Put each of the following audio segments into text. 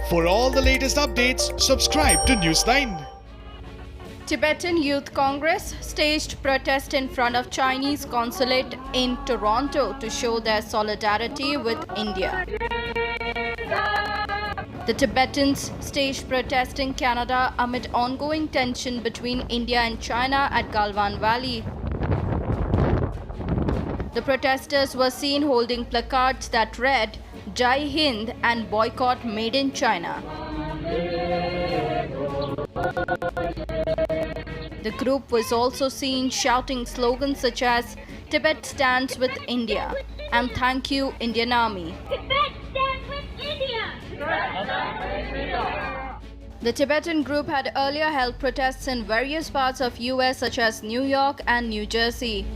For all the latest updates, subscribe to News9. Tibetan Youth Congress staged protest in front of Chinese consulate in Toronto to show their solidarity with India. The Tibetans staged protest in Canada amid ongoing tension between India and China at Galwan Valley. The protesters were seen holding placards that read "Jai Hind" and "Boycott Made in China." The group was also seen shouting slogans such as "Tibet stands with India" and "Thank you, Indian Army." Tibet stands with India! The Tibetan group had earlier held protests in various parts of US such as New York and New Jersey.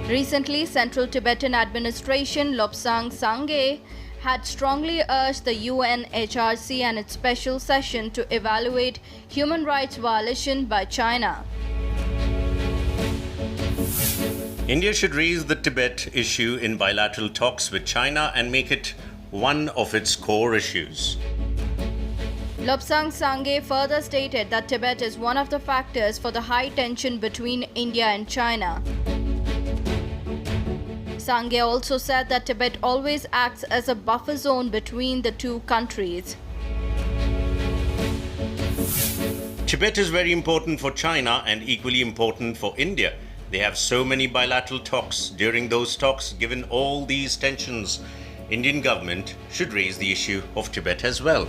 Recently, Central Tibetan Administration Lobsang Sangye had strongly urged the UNHRC and its special session to evaluate human rights violation by China. India should raise the Tibet issue in bilateral talks with China and make it one of its core issues. Lobsang Sangye further stated that Tibet is one of the factors for the high tension between India and China. Sangye also said that Tibet always acts as a buffer zone between the two countries. Tibet is very important for China and equally important for India. They have so many bilateral talks. During those talks, given all these tensions, Indian government should raise the issue of Tibet as well.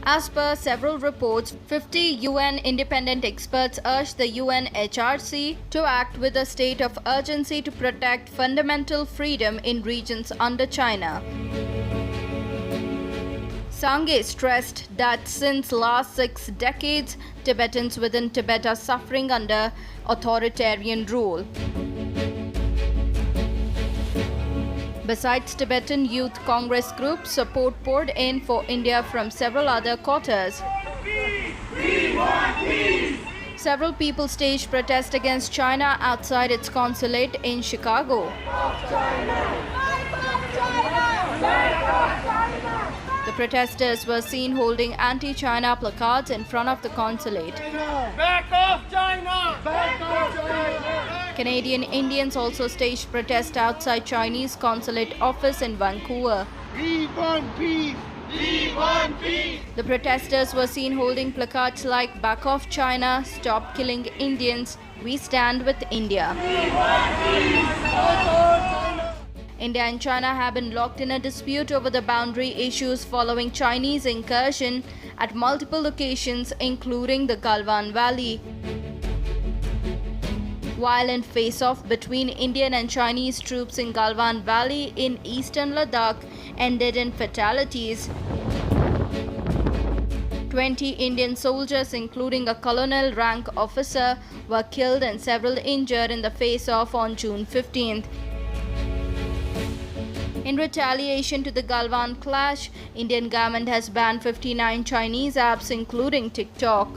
As per several reports, 50 UN independent experts urged the UNHRC to act with a state of urgency to protect fundamental freedom in regions under China. Sangye stressed that since last 6 decades, Tibetans within Tibet are suffering under authoritarian rule. Besides Tibetan Youth Congress group, support poured in for India from several other quarters. We want peace! Several people staged protest against China outside its consulate in Chicago. The protesters were seen holding anti-China placards in front of the consulate. Back off China! Back off China! Canadian Indians also staged protest outside Chinese consulate office in Vancouver. We want peace! We want peace! The protesters were seen holding placards like "Back off China, Stop Killing Indians, We Stand with India." India and China have been locked in a dispute over the boundary issues following Chinese incursion at multiple locations, including the Galwan Valley. While in face-off between Indian and Chinese troops in Galwan Valley in eastern Ladakh ended in fatalities, 20 Indian soldiers, including a colonel rank officer, were killed and several injured in the face-off on June 15th. In retaliation to the Galwan clash, Indian government has banned 59 Chinese apps, including TikTok.